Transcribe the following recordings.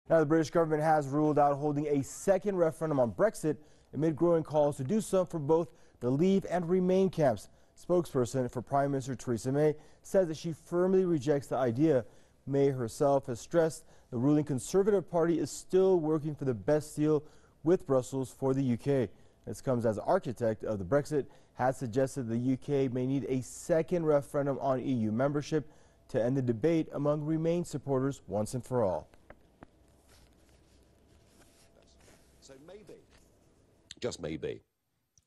Now, the British government has ruled out holding a second referendum on Brexit amid growing calls to do so for both the Leave and Remain camps. Spokesperson for Prime Minister Theresa May says that she firmly rejects the idea. May herself has stressed the ruling Conservative Party is still working for the best deal with Brussels for the UK. This comes as the architect of the Brexit has suggested the UK may need a second referendum on EU membership to end the debate among Remain supporters once and for all. So maybe, just maybe,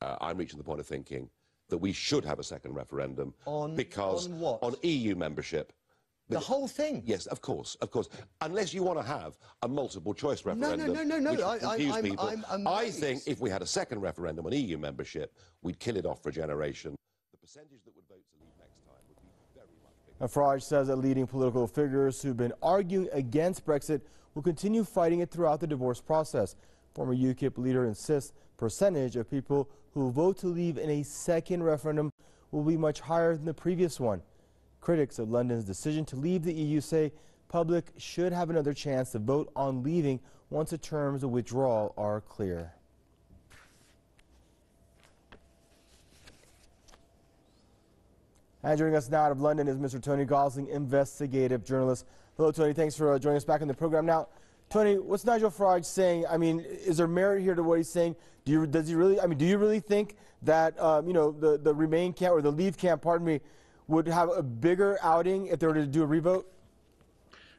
I'm reaching the point of thinking that we should have a second referendum because on what? On EU membership. The whole thing? Yes, of course, of course. Unless you want to have a multiple choice referendum. No. Which would confuse people. I'm amazed. I think if we had a second referendum on EU membership, we'd kill it off for a generation. The percentage that would vote to leave next time would be very much bigger. Farage says that leading political figures who've been arguing against Brexit will continue fighting it throughout the divorce process. Former UKIP leader insists percentage of people who vote to leave in a second referendum will be much higher than the previous one. Critics of London's decision to leave the EU say public should have another chance to vote on leaving once the terms of withdrawal are clear. And joining us now out of London is Mr. Tony Gosling, investigative journalist. Hello, Tony. Thanks for joining us back on the program. Now, Tony, what's Nigel Farage saying? I mean, is there merit here to what he's saying? Do you really think that the Remain camp or the Leave camp, pardon me, would have a bigger outing if they were to do a revote?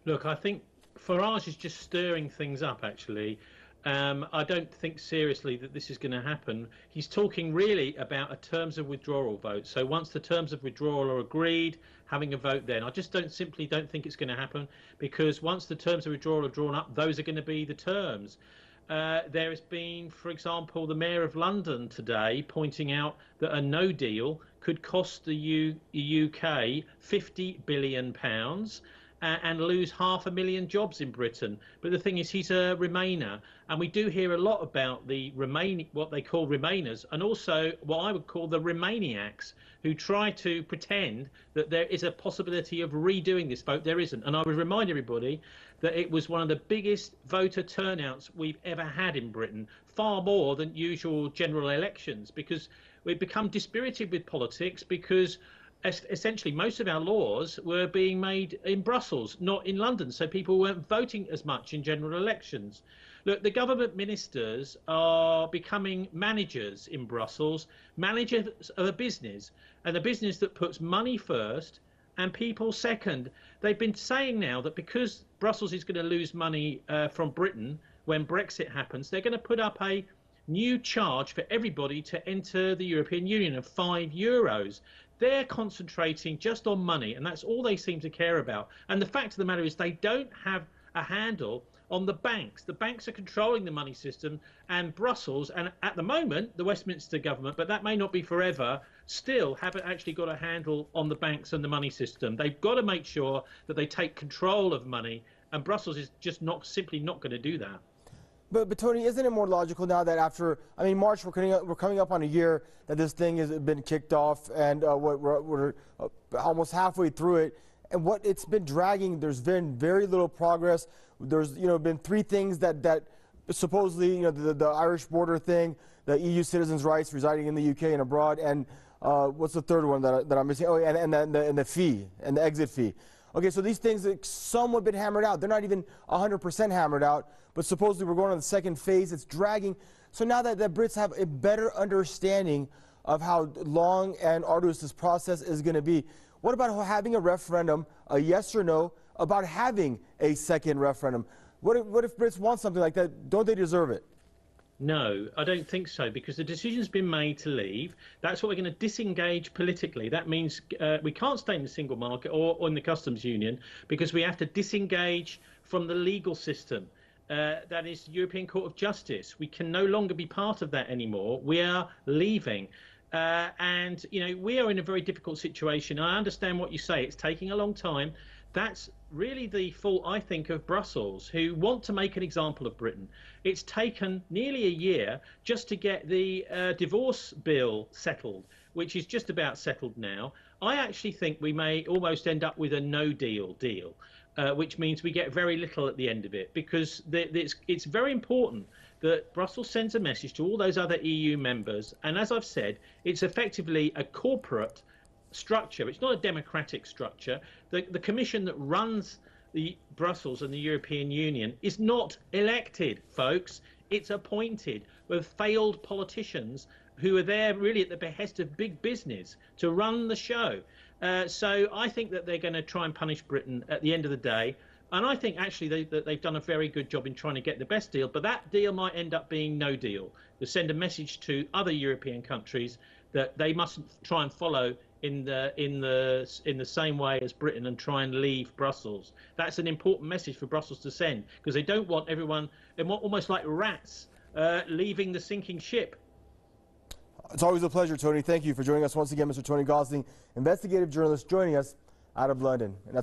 Look, I think Farage is just stirring things up, actually. I don't think seriously that this is going to happen. He's talking really about a terms of withdrawal vote. So once the terms of withdrawal are agreed, having a vote then. I just simply don't think it's going to happen, because once the terms of withdrawal are drawn up, those are going to be the terms. There has been, for example, the Mayor of London today pointing out that a no deal could cost the UK £50 billion and lose 500,000 jobs in Britain. But the thing is, he's a Remainer, and we do hear a lot about the what they call Remainers, and also what I would call the Remainiacs, who try to pretend that there is a possibility of redoing this vote. There isn't. And I would remind everybody that it was one of the biggest voter turnouts we've ever had in Britain, far more than usual general elections, because we've become dispirited with politics, because essentially most of our laws were being made in Brussels, not in London, so people weren't voting as much in general elections. Look, the government ministers are becoming managers in Brussels, managers of a business, and a business that puts money first and people second. They've been saying now that because Brussels is going to lose money from Britain when Brexit happens, they're going to put up a new charge for everybody to enter the European Union of €5. They're concentrating just on money, and that's all they seem to care about. And the fact of the matter is they don't have a handle on the banks. The banks are controlling the money system, and Brussels, and at the moment the Westminster government, but that may not be forever, still haven't actually got a handle on the banks and the money system. They've got to make sure that they take control of money, and Brussels is just simply not going to do that. But Tony, isn't it more logical now that after, March, we're coming up on a year that this thing has been kicked off, and we're almost halfway through it, and what it's been dragging, there's been very little progress. There's been three things that supposedly, the Irish border thing, the EU citizens' rights residing in the UK and abroad, and what's the third one that I'm missing? Oh, and the fee, and the exit fee. Okay, so these things have somewhat been hammered out. They're not even 100% hammered out, but supposedly we're going on the second phase. It's dragging. So now that the Brits have a better understanding of how long and arduous this process is going to be, what about having a referendum, a yes or no, about having a second referendum? What if Brits want something like that? Don't they deserve it? No, I don't think so, because the decision's been made to leave. That's what we're going to disengage politically. That means we can't stay in the single market or in the customs union, because we have to disengage from the legal system. That is the European Court of Justice. We can no longer be part of that anymore. We are leaving. And, we are in a very difficult situation. I understand what you say. It's taking a long time. That's really the fault, I think, of Brussels, who want to make an example of Britain. It's taken nearly a year just to get the divorce bill settled, which is just about settled now. I actually think we may almost end up with a no-deal deal, which means we get very little at the end of it, because it's very important that Brussels sends a message to all those other EU members. And as I've said, it's effectively a corporate structure. It's not a democratic structure. The commission that runs the Brussels and the European Union is not elected, folks. It's appointed with failed politicians who are there really at the behest of big business to run the show. So I think that they're going to try and punish Britain at the end of the day. And I think actually they've done a very good job in trying to get the best deal, but that deal might end up being no deal. To send a message to other European countries that they mustn't try and follow in the same way as Britain and try and leave Brussels. That's an important message for Brussels to send, because they don't want everyone, they want almost like rats leaving the sinking ship. It's always a pleasure, Tony. Thank you for joining us once again, Mr. Tony Gosling, investigative journalist, joining us out of London. And that's